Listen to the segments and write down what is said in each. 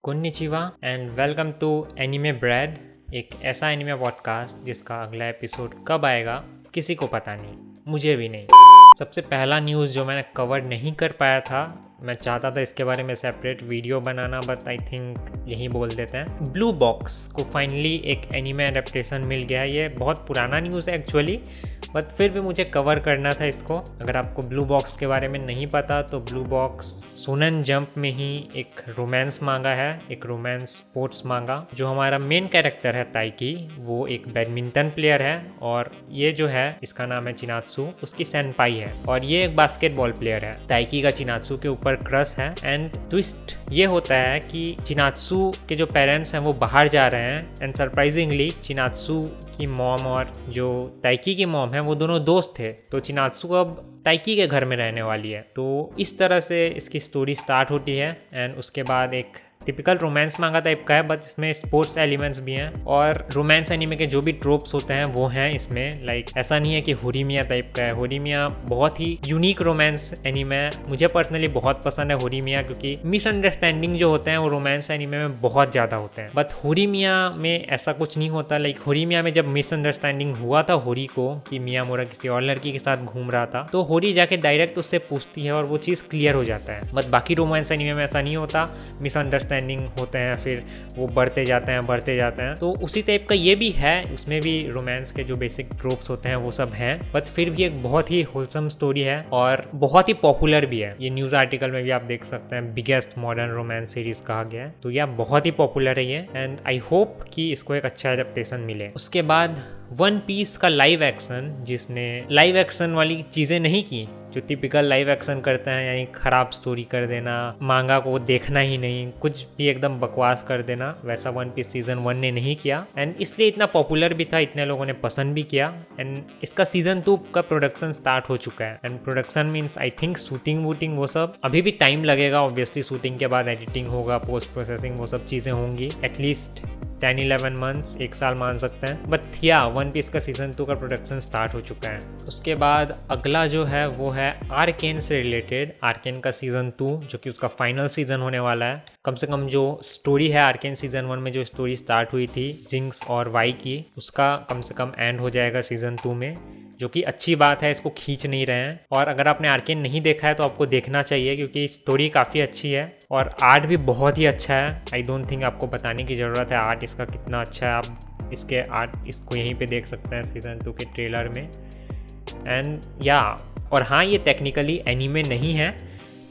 कोन्निचिवा and welcome to anime bread, एक ऐसा anime podcast जिसका अगला एपिसोड कब आएगा किसी को पता नहीं, मुझे भी नहीं। सबसे पहला न्यूज़ जो मैंने कवर नहीं कर पाया था, मैं चाहता था इसके बारे में separate video banana, but I think यही बोल देते हैं। ब्लू बॉक्स को फाइनली एक एनिमे एडेप्टेशन मिल गया। ये बहुत पुराना न्यूज़ है एक्चुअली, बट फिर भी मुझे कवर करना था इसको। अगर आपको ब्लू बॉक्स के बारे में नहीं पता तो ब्लू बॉक्स शोनन जंप में ही एक रोमांस मांगा है, एक रोमांस स्पोर्ट्स मांगा। जो हमारा मेन कैरेक्टर है ताइकी, वो एक बैडमिंटन प्लेयर है और ये जो है इसका नाम है चिनात्सु, उसकी सेनपाई है और ये एक बास्केटबॉल प्लेयर है। ताइकी का चिनात्सु के ऊपर क्रश है एंड ट्विस्ट ये होता है कि चिनात्सु के जो पेरेंट्स हैं वो बाहर जा रहे हैं एंड सरप्राइजिंगली चिनात्सु की मॉम और जो ताइकी की मॉम है वो दोनों दोस्त थे, तो चिनात्सु अब ताइकी के घर में रहने वाली है। तो इस तरह से इसकी स्टोरी स्टार्ट होती है एंड उसके बाद एक टिपिकल रोमांस मांगा टाइप का है, बट इसमें स्पोर्ट्स एलिमेंट्स भी हैं और रोमांस एनिमे के जो भी ट्रोप्स होते हैं वो हैं इसमें। लाइक ऐसा नहीं है कि होरीमिया टाइप का है। होरीमिया बहुत ही यूनिक रोमांस एनिमे है, मुझे पर्सनली बहुत पसंद है होरीमिया, क्योंकि मिसअंडरस्टैंडिंग जो होते हैं वो रोमांस एनिमे में बहुत ज़्यादा होते हैं, बट होरीमिया में ऐसा कुछ नहीं होता। लाइक होरीमिया में जब मिसअंडरस्टैंडिंग हुआ था होरी को कि मियामुरा किसी और लड़की के साथ घूम रहा था, तो होरी जाके डायरेक्ट उससे पूछती है और वो चीज़ क्लियर हो जाता है। बट बाकी रोमांस एनिमे में ऐसा नहीं होता, मिसअंडरस्टैंडिंग होते हैं फिर वो बढ़ते जाते हैं। तो उसी टाइप का ये भी है, उसमें भी रोमांस के जो बेसिक ट्रोप्स होते हैं वो सब हैं, बट फिर भी एक बहुत ही होलसम स्टोरी है और बहुत ही पॉपुलर भी है। ये न्यूज़ आर्टिकल में भी आप देख सकते हैं, बिगेस्ट मॉडर्न रोमांस सीरीज कहा गया है, तो यह बहुत ही पॉपुलर है ये एंड आई होप कि इसको एक अच्छा एडेप्टेशन मिले। उसके बाद वन पीस का लाइव एक्शन, जिसने लाइव एक्शन वाली चीज़ें नहीं की जो टिपिकल लाइव एक्शन करते हैं, यानी ख़राब स्टोरी कर देना, मांगा को देखना ही नहीं, कुछ भी एकदम बकवास कर देना, वैसा वन पीस सीज़न 1 ने नहीं किया एंड इसलिए इतना पॉपुलर भी था, इतने लोगों ने पसंद भी किया एंड इसका सीज़न 2 का प्रोडक्शन स्टार्ट हो चुका है। And production means I think shooting वूटिंग वो सब अभी भी टाइम लगेगा, ऑब्वियसली शूटिंग के बाद एडिटिंग होगा, पोस्ट प्रोसेसिंग वो सब चीज़ें होंगी, एटलीस्ट 10-11 मंथ्स, एक साल मान सकते हैं। बट या वन पीस का सीज़न 2 का प्रोडक्शन स्टार्ट हो चुका है। उसके बाद अगला जो है वो है आर्केन से रिलेटेड, आर्केन का सीज़न 2 जो कि उसका फाइनल सीज़न होने वाला है। कम से कम जो स्टोरी है आर्केन सीज़न 1 में, जो स्टोरी स्टार्ट हुई थी जिंक्स और वाई की, उसका कम से कम एंड हो जाएगा सीज़न 2 में, जो कि अच्छी बात है। इसको खींच नहीं रहे हैं और अगर आपने आर्केन नहीं देखा है तो आपको देखना चाहिए, क्योंकि स्टोरी काफ़ी अच्छी है और आर्ट भी बहुत ही अच्छा है। आई डोंट थिंक आपको बताने की ज़रूरत है आर्ट इसका कितना अच्छा है। आप इसके आर्ट इसको यहीं पे देख सकते हैं सीज़न 2 के ट्रेलर में एंड या और हाँ, ये टेक्निकली एनीमे नहीं है,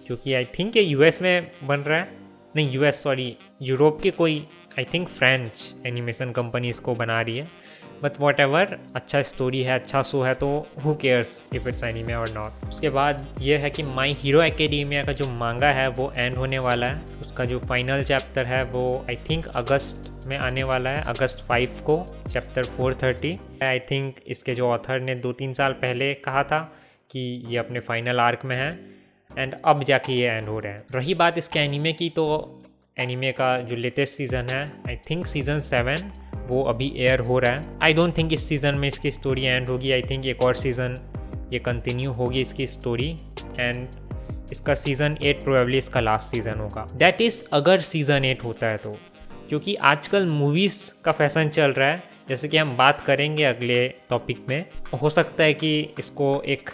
क्योंकि आई थिंक ये यूएस में बन रहा है, नहीं यूएस सॉरी यूरोप के कोई I think French animation company इसको बना रही है। बट वॉट एवर, अच्छा स्टोरी है, अच्छा शो है, तो who cares if it's anime और नॉट। उसके बाद ये है कि माई हीरो एकेडेमिया का जो मांगा है वो एंड होने वाला है। उसका जो फाइनल चैप्टर है वो आई थिंक अगस्त में आने वाला है, अगस्त 5 को, चैप्टर 430। आई थिंक इसके जो ऑथर ने 2-3 साल पहले कहा था कि ये अपने फाइनल आर्क में है एंड अब जाके ये एंड हो रहे हैं। रही बात इसके एनीमे की, तो एनीमे का जो लेटेस्ट सीज़न है आई थिंक सीज़न 7 वो अभी एयर हो रहा है। आई डोंट थिंक इस सीज़न में इसकी स्टोरी एंड होगी, आई थिंक एक और सीज़न ये कंटिन्यू होगी इसकी स्टोरी एंड इसका सीज़न 8 प्रोबेबली इसका लास्ट सीज़न होगा। दैट इज़ अगर सीज़न 8 होता है तो, क्योंकि आजकल मूवीज़ का फैशन चल रहा है, जैसे कि हम बात करेंगे अगले टॉपिक में। हो सकता है कि इसको एक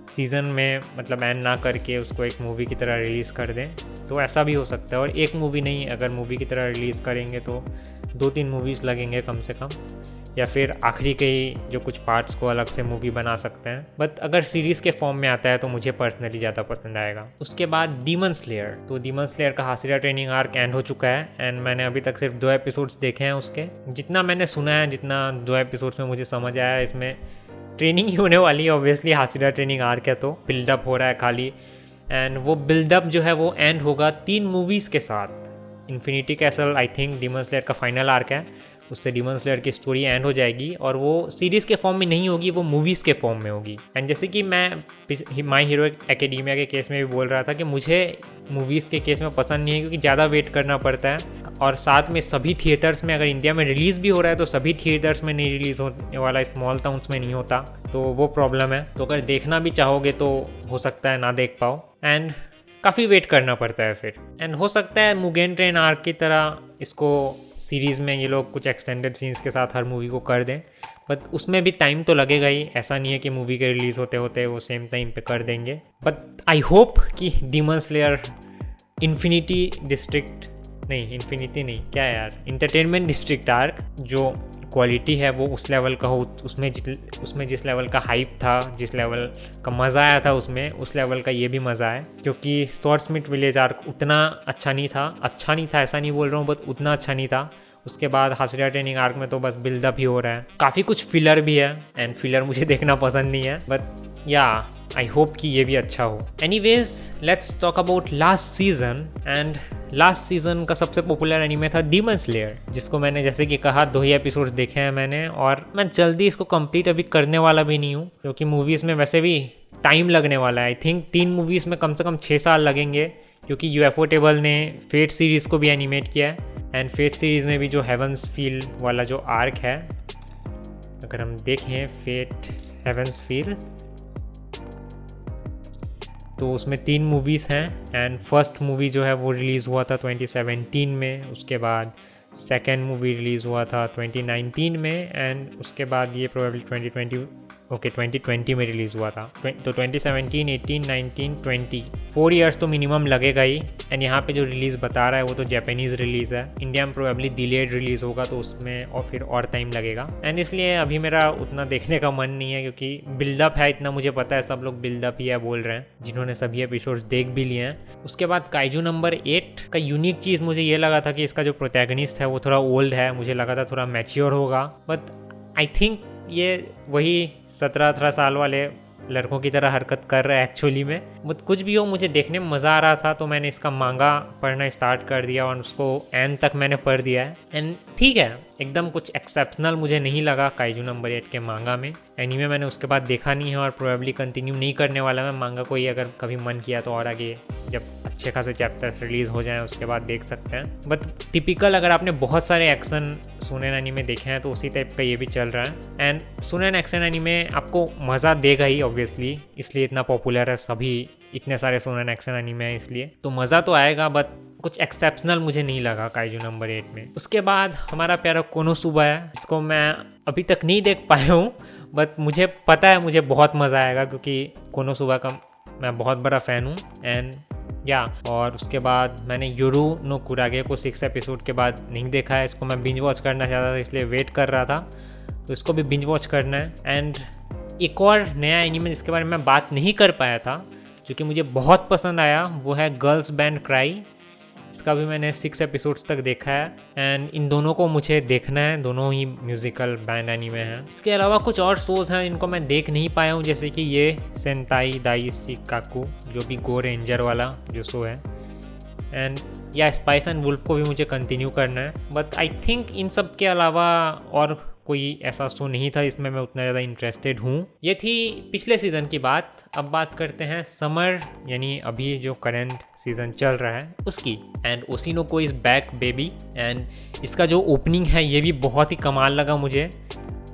सीज़न में मतलब एंड ना करके उसको एक मूवी की तरह रिलीज़ कर दें, तो ऐसा भी हो सकता है। और एक मूवी नहीं, अगर मूवी की तरह रिलीज़ करेंगे तो 2-3 मूवीज़ लगेंगे कम से कम, या फिर आखिरी के ही जो कुछ पार्ट्स को अलग से मूवी बना सकते हैं। बट अगर सीरीज़ के फॉर्म में आता है तो मुझे पर्सनली ज़्यादा पसंद आएगा। उसके बाद डीमन स्लेयर, तो डीमन स्लेयर का हासिरा ट्रेनिंग आर्क एंड हो चुका है एंड मैंने अभी तक सिर्फ 2 एपिसोड्स देखे हैं उसके। जितना मैंने सुना है, जितना 2 एपिसोड्स में मुझे समझ आया, इसमें ट्रेनिंग ही होने वाली है। ऑब्वियसली हासिरा ट्रेनिंग आर्क है तो बिल्डअप हो रहा है खाली, एंड वो बिल्डअप जो है वो एंड होगा 3 मूवीज़ के साथ। Infinity castle I think demon slayer का फाइनल आर्क है, उससे डीमन स्लेयर की स्टोरी एंड हो जाएगी और वो सीरीज़ के फॉर्म में नहीं होगी, वो मूवीज़ के फॉर्म में होगी। एंड जैसे कि मैं माई हीरो एकेडेमिया के केस में भी बोल रहा था कि मुझे मूवीज़ के केस में पसंद नहीं है, क्योंकि ज़्यादा वेट करना पड़ता है और साथ में सभी थिएटर्स में, अगर इंडिया में रिलीज़ भी हो रहा है तो सभी थिएटर्स में नहीं रिलीज़ होने वाला, स्मॉल टाउन्स में नहीं होता, तो वो प्रॉब्लम है। तो अगर देखना भी चाहोगे तो हो सकता है ना देख पाओ। एंड काफ़ी वेट करना पड़ता है फिर। एंड हो सकता है मुगेन ट्रेन आर्क की तरह इसको सीरीज़ में ये लोग कुछ एक्सटेंडेड सीन्स के साथ हर मूवी को कर दें, बट उसमें भी टाइम तो लगेगा ही। ऐसा नहीं है कि मूवी के रिलीज़ होते होते वो सेम टाइम पे कर देंगे। बट आई होप कि डीमन स्लेयर इन्फिनिटी डिस्ट्रिक्ट नहीं, इन्फिनिटी नहीं, क्या है यार, इंटरटेनमेंट डिस्ट्रिक्ट आर्क जो क्वालिटी है वो उस लेवल का हो, उसमें जिस लेवल का हाइप था, जिस लेवल का मज़ा आया था उसमें, उस लेवल का ये भी मज़ा है। क्योंकि स्वॉर्ड्समिथ विलेज आर्क उतना अच्छा नहीं था ऐसा नहीं बोल रहा हूँ, बट उतना अच्छा नहीं था। उसके बाद हासिरा ट्रेनिंग आर्क में तो बस बिल्डअप ही हो रहा है, काफ़ी कुछ फिलर भी है, एंड फिलर मुझे देखना पसंद नहीं है, बट या आई होप कि ये भी अच्छा हो। Anyways let's talk about last season. And last season का सबसे पॉपुलर एनीमे था डीमन स्लेयर, जिसको मैंने जैसे कि कहा 2 ही एपिसोड्स देखे हैं मैंने, और मैं जल्दी इसको कंप्लीट अभी करने वाला भी नहीं हूँ, क्योंकि मूवीज़ में वैसे भी टाइम लगने वाला है। आई थिंक 3 मूवीज़ में कम से कम 6 साल लगेंगे, क्योंकि यूएफओ टेबल ने फेट सीरीज़ को भी एनिमेट किया है, एंड फेट सीरीज़ में भी जो हेवंस फील वाला जो आर्क है, अगर हम देखें फेट हेवंस फील, तो उसमें 3 मूवीज़ हैं। एंड फर्स्ट मूवी जो है वो रिलीज़ हुआ था 2017 में, उसके बाद सेकेंड मूवी रिलीज़ हुआ था 2019 में, एंड उसके बाद ये प्रोबेबली 2020 में रिलीज़ हुआ था। तो 2017, 18, 19, 20 4 इयर्स तो मिनिमम लगेगा ही। एंड यहाँ पे जो रिलीज़ बता रहा है वो तो जापानीज़ रिलीज़ है, इंडिया में प्रोबेबली डिलेड रिलीज़ होगा, तो उसमें और फिर और टाइम लगेगा। एंड इसलिए अभी मेरा उतना देखने का मन नहीं है, क्योंकि बिल्डअप है, इतना मुझे पता है, सब लोग बिल्डअप ही है बोल रहे हैं जिन्होंने सभी एपिसोड्स देख भी लिए हैं। उसके बाद काइजू नंबर 8 का यूनिक चीज़ मुझे ये लगा था कि इसका जो प्रोटैगनिस्ट है वो थोड़ा ओल्ड है, मुझे लगा था थोड़ा मैच्योर होगा, बट आई थिंक ये वही 17-18 साल वाले लड़कों की तरह हरकत कर रहा है एक्चुअली में। बट कुछ भी हो, मुझे देखने में मज़ा आ रहा था, तो मैंने इसका मांगा पढ़ना स्टार्ट कर दिया और उसको एंड तक मैंने पढ़ दिया है। एंड ठीक है, एकदम कुछ एक्सेप्शनल मुझे नहीं लगा काइजू नंबर 8 के मांगा में। एनीमे मैंने उसके बाद देखा नहीं है और प्रोबेबली कंटिन्यू नहीं करने वाला मैं मांगा को ही, अगर कभी मन किया तो और आगे जब अच्छे खासे चैप्टर्स रिलीज़ हो जाएं उसके बाद देख सकते हैं। बट टिपिकल अगर आपने बहुत सारे एक्शन शोनेन एनीमे देखे हैं तो उसी टाइप का ये भी चल रहा है। एंड शोनेन एक्शन एनीमे आपको मज़ा देगा ही ऑब्वियसली, इसलिए इतना पॉपुलर है, सभी इतने सारे शोनेन एक्शन एनीमे हैं, इसलिए तो मज़ा तो आएगा, बट कुछ एक्सेप्शनल मुझे नहीं लगा काइजू नंबर 8 में। उसके बाद हमारा प्यारा कोनोसुबा है, इसको मैं अभी तक नहीं देख पाया हूँ, बट मुझे पता है मुझे बहुत मज़ा आएगा, क्योंकि कोनोसुबा का मैं बहुत बड़ा फ़ैन हूँ। एंड या और उसके बाद मैंने योरू नो कुरागे को 6 एपिसोड के बाद नहीं देखा है, इसको मैं बिंज वॉच करना चाहता था, इसलिए वेट कर रहा था, तो इसको भी बिंज वॉच करना है। एंड एक और नया एनीमे जिसके बारे में मैं बात नहीं कर पाया था, जो कि मुझे बहुत पसंद आया, वो है गर्ल्स बैंड क्राई। इसका भी मैंने 6 एपिसोड्स तक देखा है, एंड इन दोनों को मुझे देखना है, दोनों ही म्यूज़िकल बैंड एनीमे हैं। इसके अलावा कुछ और शोज़ हैं जिनको मैं देख नहीं पाया हूँ, जैसे कि ये सेंटाई दाईशिकाकु जो भी गो रेंजर वाला जो शो है, एंड या स्पाइस एंड वुल्फ को भी मुझे कंटिन्यू करना है। बट आई थिंक इन सब के अलावा और कोई ऐसा शो नहीं था इसमें मैं उतना ज़्यादा इंटरेस्टेड हूँ। ये थी पिछले सीज़न की बात। अब बात करते हैं समर, यानी अभी जो करंट सीज़न चल रहा है उसकी। And Oshi no Ko is back baby, and इसका जो ओपनिंग है ये भी बहुत ही कमाल लगा मुझे।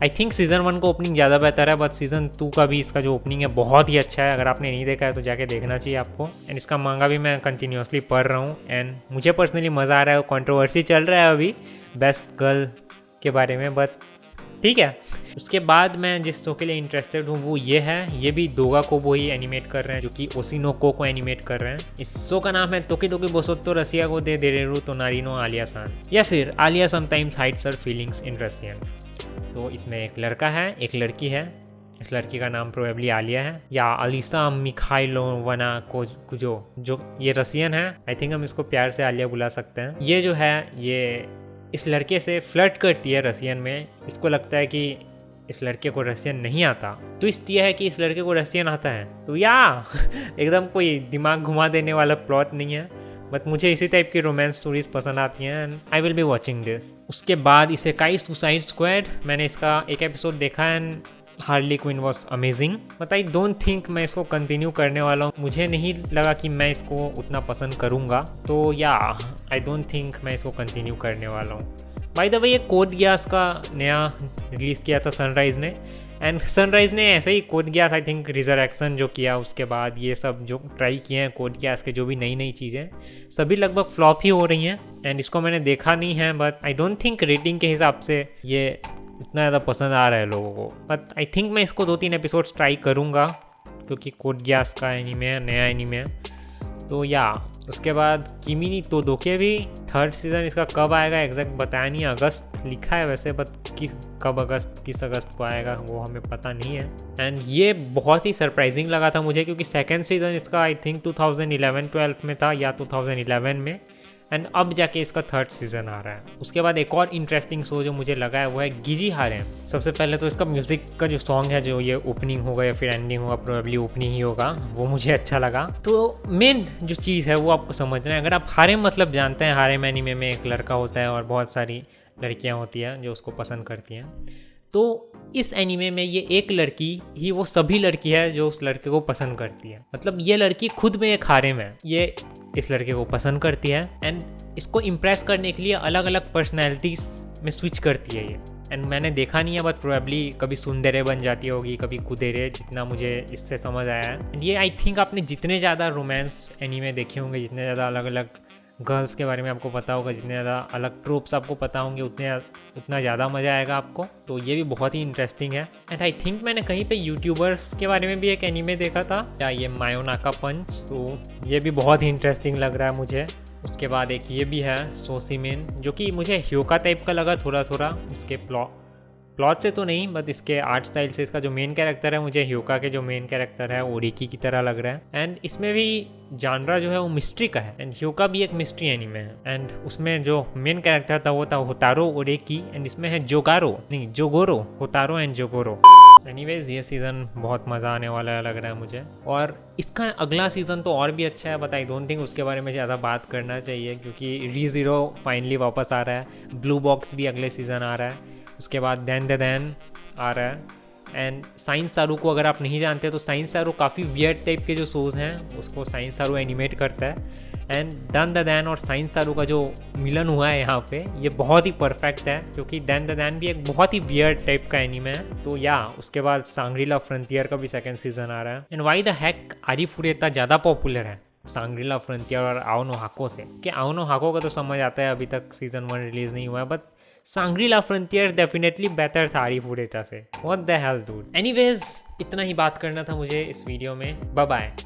आई थिंक सीज़न 1 का ओपनिंग ज़्यादा बेहतर है, बट सीज़न 2 का भी इसका जो ओपनिंग है बहुत ही अच्छा है। अगर आपने नहीं देखा है तो जाके देखना चाहिए आपको। एंड इसका मांगा भी मैं कंटिन्यूसली पढ़ रहा हूँ, एंड मुझे पर्सनली मज़ा आ रहा है। कंट्रोवर्सी चल रहा है अभी बेस्ट गर्ल के बारे में, बट ठीक है। उसके बाद मैं जिस शो के लिए इंटरेस्टेड हूँ वो ये है, ये भी दोगा कोबो ही एनिमेट कर रहे हैं, जो कि ओशिनोको को एनिमेट कर रहे हैं। इस शो का नाम है तोकी तोकी बोसोत्तो रसिया को दे देरेरू तोनारिनो आलिया सान, या फिर Alya sometimes hides her feelings in Russian. तो इसमें एक लड़का है, एक लड़की है। इस लड़की का नाम प्रोबेबली आलिया है या अलिसा मिखाइलोवना कुजो, जो ये रसियन है। आई थिंक हम इसको प्यार से आलिया बुला सकते हैं। ये जो है ये इस लड़के से फ्लर्ट करती है रसियन में। इसको लगता है कि इस लड़के को रसियन नहीं आता। ट्विस्ट यह है कि इस लड़के को रसियन आता है। तो या एकदम कोई दिमाग घुमा देने वाला प्लॉट नहीं है, बट मुझे इसी टाइप की रोमांस स्टोरीज पसंद आती हैं, and I will be watching this. उसके बाद इसेकाई सुसाइड स्क्वाड, मैंने इसका एक एपिसोड देखा and Harley Quinn was amazing, but I don't think मैं इसको कंटिन्यू करने वाला हूँ। मुझे नहीं लगा कि मैं इसको उतना पसंद करूँगा, तो या आई डोंट थिंक मैं इसको कंटिन्यू करने वाला हूँ। बाय द वे ये कोड गियास का नया रिलीज़ किया था सनराइज़ ने, एंड सनराइज़ ने ऐसे ही Code Geass I think resurrection जो किया उसके बाद ये सब जो ट्राई किए हैं कोड गियास के जो भी नई नई चीज़ें सभी लगभग फ्लॉप ही हो रही हैं। एंड इसको मैंने देखा नहीं है but I don't think rating के हिसाब से ये इतना ज़्यादा पसंद आ रहा है लोगों को, बट आई थिंक मैं इसको 2-3 एपिसोड्स ट्राई करूँगा क्योंकि कोड गियास का एनीमे है, नया एनीमे है। तो या उसके बाद किमी नी तोदोके भी 3rd सीज़न इसका कब आएगा एग्जैक्ट बताया नहीं, अगस्त लिखा है वैसे बट किस अगस्त को आएगा वो हमें पता नहीं है। एंड ये बहुत ही सरप्राइजिंग लगा था मुझे क्योंकि 2nd सीज़न इसका आई थिंक 2011-12 में था या 2011 में, एंड अब जाके इसका 3rd सीज़न आ रहा है। उसके बाद एक और इंटरेस्टिंग शो जो मुझे लगा है वो है गिजी हारे। सबसे पहले तो इसका म्यूज़िक का जो सॉन्ग है जो ये ओपनिंग होगा या फिर एंडिंग होगा, प्रोबेबली ओपनिंग ही होगा, वो मुझे अच्छा लगा। तो मेन जो चीज़ है वो आपको समझना है। अगर आप हारेम मतलब जानते हैं, हारेम एनीमे में एक लड़का होता है और बहुत सारी लड़कियाँ होती हैं जो उसको पसंद करती हैं, तो इस एनीमे में ये एक लड़की ही वो सभी लड़की है जो उस लड़के को पसंद करती है। मतलब ये लड़की खुद में एक हारेम है, ये इस लड़के को पसंद करती है एंड इसको इम्प्रेस करने के लिए अलग अलग पर्सनैलिटीज़ में स्विच करती है ये। एंड मैंने देखा नहीं है बट प्रोबेबली कभी सुंदरे बन जाती होगी, कभी कुदेरे, जितना मुझे इससे समझ आया है। एंड ये आई थिंक आपने जितने ज़्यादा रोमांस एनीमे देखे होंगे, जितने ज़्यादा अलग अलग गर्ल्स के बारे में आपको पता होगा, जितने ज़्यादा अलग ट्रोप्स आपको पता होंगे उतना ज़्यादा मज़ा आएगा आपको। तो ये भी बहुत ही इंटरेस्टिंग है। एंड आई थिंक मैंने कहीं पे यूट्यूबर्स के बारे में भी एक एनीमे देखा था या ये मायोनाका पंच, तो ये भी बहुत ही इंटरेस्टिंग लग रहा है मुझे। उसके बाद एक ये भी है सोसीमिन जो कि मुझे ह्योका टाइप का लगा थोड़ा थोड़ा, इसके प्लॉट से तो नहीं बट इसके आर्ट स्टाइल से। इसका जो मेन कैरेक्टर है मुझे ह्योका के जो मेन कैरेक्टर है ओरिकी की तरह लग रहा है। एंड इसमें भी जानरा जो है वो मिस्ट्री का है एंड ह्योका भी एक मिस्ट्री एनीमे है। एंड उसमें जो मेन कैरेक्टर था वो था होतारो ओरेकी एंड इसमें है जोगोरो, होतारो एंड जोगोरो। एनीवेज ये सीज़न बहुत मज़ा आने वाला है लग रहा है मुझे, और इसका अगला सीज़न तो और भी अच्छा है बट आई डोंट थिंक उसके बारे में ज़्यादा बात करना चाहिए क्योंकि री-ज़ीरो फाइनली वापस आ रहा है, ब्लू बॉक्स भी अगले सीज़न आ रहा है, उसके बाद देन आ रहा है। एंड साइंस सारू को अगर आप नहीं जानते तो साइंस सारू काफ़ी वियर्ड टाइप के जो शोज़ हैं उसको साइंस सारू एनिमेट करता है। एंड देन और साइंस सारू का जो मिलन हुआ है यहाँ पे ये बहुत ही परफेक्ट है क्योंकि देन भी एक बहुत ही वियर्ड टाइप का एनीमे है। तो या उसके बाद सांग्रीला फ्रंटियर का भी 2nd सीज़न आ रहा है। एंड वाई द हैक आरिफुरे इतना ज़्यादा पॉपुलर है सांग्रीला फ्रंटियर और आओ नो हाको से, कि आओ नो हाको का तो समझ आता है अभी तक सीज़न 1 रिलीज़ नहीं हुआ है but Shangri La frontier definitely better था आरिफुरेटा से। What the hell dude. Anyways इतना ही बात करना था मुझे इस वीडियो में। Bye bye.